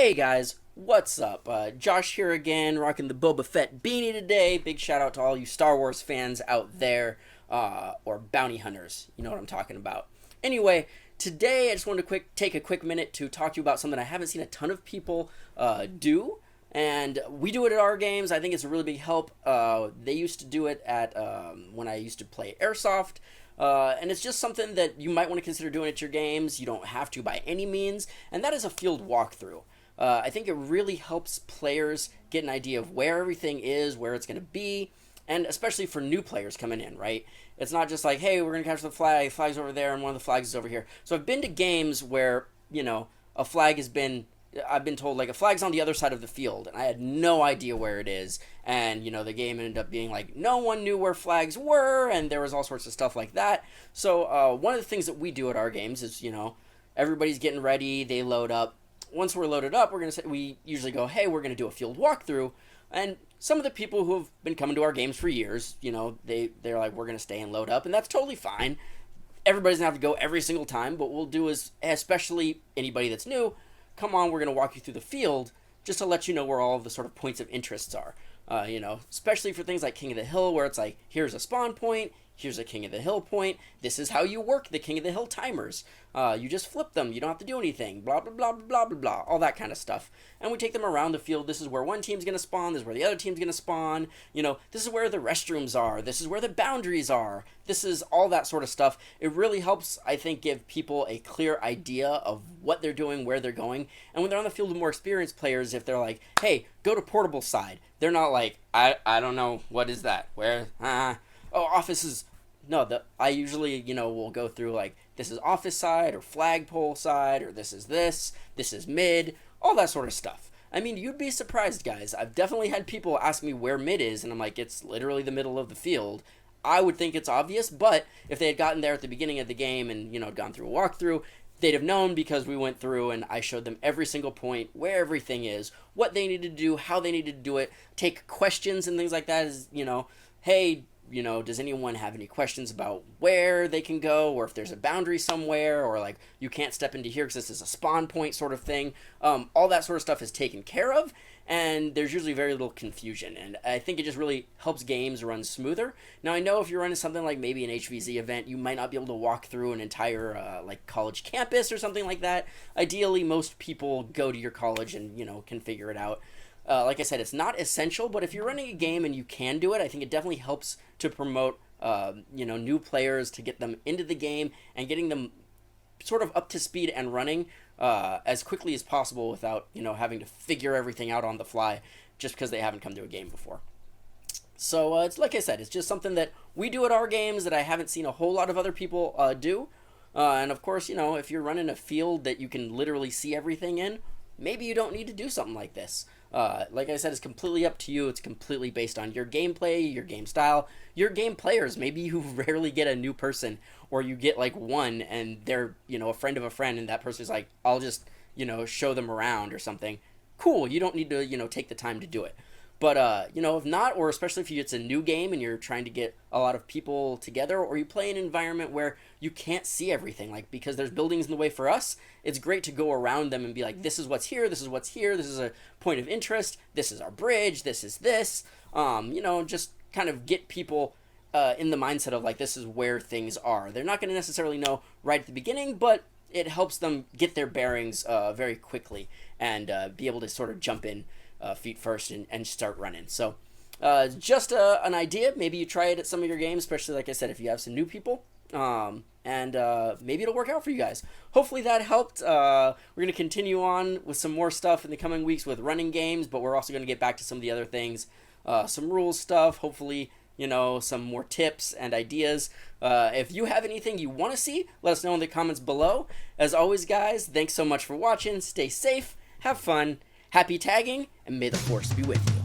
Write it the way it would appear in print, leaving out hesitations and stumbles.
Hey guys, what's up? Josh here again, rocking the Boba Fett beanie today. Big shout out to all you Star Wars fans out there, or bounty hunters. You know what I'm talking about. Anyway, today I just wanted to take a quick minute to talk to you about something I haven't seen a ton of people do. And we do it at our games. I think it's a really big help. They used to do it at when I used to play Airsoft. And it's just something that you might want to consider doing at your games. You don't have to by any means. And that is a field walkthrough. I think it really helps players get an idea of where everything is, where it's going to be, and especially for new players coming in, right? It's not just like, hey, we're going to capture the flag's over there, and one of the flags is over here. So I've been to games where, a flag has been, I've been told, like, a flag's on the other side of the field, and I had no idea where it is, and, the game ended up being like, no one knew where flags were, and there was all sorts of stuff like that. So one of the things that we do at our games is, everybody's getting ready, they load up. Once we're loaded up, we usually go, hey, we're going to do a field walkthrough. And some of the people who have been coming to our games for years, they're like, we're going to stay and load up. And that's totally fine. Everybody's going to have to go every single time. But what we'll do is, especially anybody that's new, come on, we're going to walk you through the field just to let you know where all of the sort of points of interest are. Especially for things like King of the Hill, where it's like, here's a spawn point. Here's a King of the Hill point. This is how you work the King of the Hill timers. You just flip them. You don't have to do anything. Blah, blah, blah, blah, blah, blah. All that kind of stuff. And we take them around the field. This is where one team's going to spawn. This is where the other team's going to spawn. This is where the restrooms are. This is where the boundaries are. This is all that sort of stuff. It really helps, I think, give people a clear idea of what they're doing, where they're going. And when they're on the field with more experienced players, if they're like, hey, go to portable side. They're not like, I don't know. What is that? Where? Offices. No, I usually, will go through like, this is office side or flagpole side, or this is mid, all that sort of stuff. I mean, you'd be surprised, guys. I've definitely had people ask me where mid is, and I'm like, it's literally the middle of the field. I would think it's obvious, but if they had gotten there at the beginning of the game and, gone through a walkthrough, they'd have known because we went through and I showed them every single point, where everything is, what they needed to do, how they needed to do it, take questions and things like that is, hey, does anyone have any questions about where they can go, or if there's a boundary somewhere, or like you can't step into here because this is a spawn point sort of thing. All that sort of stuff is taken care of, and there's usually very little confusion, and I think it just really helps games run smoother. Now, I know if you're running something like maybe an HVZ event, you might not be able to walk through an entire like college campus or something like that. Ideally, most people go to your college and can figure it out. Like I said, it's not essential, but if you're running a game and you can do it, I think it definitely helps to promote, new players, to get them into the game and getting them sort of up to speed and running as quickly as possible without, having to figure everything out on the fly just because they haven't come to a game before. So it's like I said, it's just something that we do at our games that I haven't seen a whole lot of other people do. And of course, if you're running a field that you can literally see everything in, maybe you don't need to do something like this. Like I said, it's completely up to you. It's completely based on your gameplay, your game style, your game players. Maybe you rarely get a new person, or you get like one and they're, a friend of a friend, and that person's like, I'll just, show them around or something. Cool. You don't need to, take the time to do it. But, if not, or especially if it's a new game and you're trying to get a lot of people together, or you play in an environment where you can't see everything, like because there's buildings in the way for us, it's great to go around them and be like, this is what's here, this is what's here, this is a point of interest, this is our bridge, this is this, just kind of get people in the mindset of like, this is where things are. They're not going to necessarily know right at the beginning, but it helps them get their bearings very quickly and be able to sort of jump in feet first and start running. So just an idea. Maybe you try it at some of your games, especially like I said, if you have some new people, and maybe it'll work out for you guys. Hopefully that helped. We're going to continue on with some more stuff in the coming weeks with running games, but we're also going to get back to some of the other things, some rules stuff, hopefully, some more tips and ideas. If you have anything you want to see, let us know in the comments below. As always, guys, thanks so much for watching. Stay safe, have fun, happy tagging, and may the force be with you.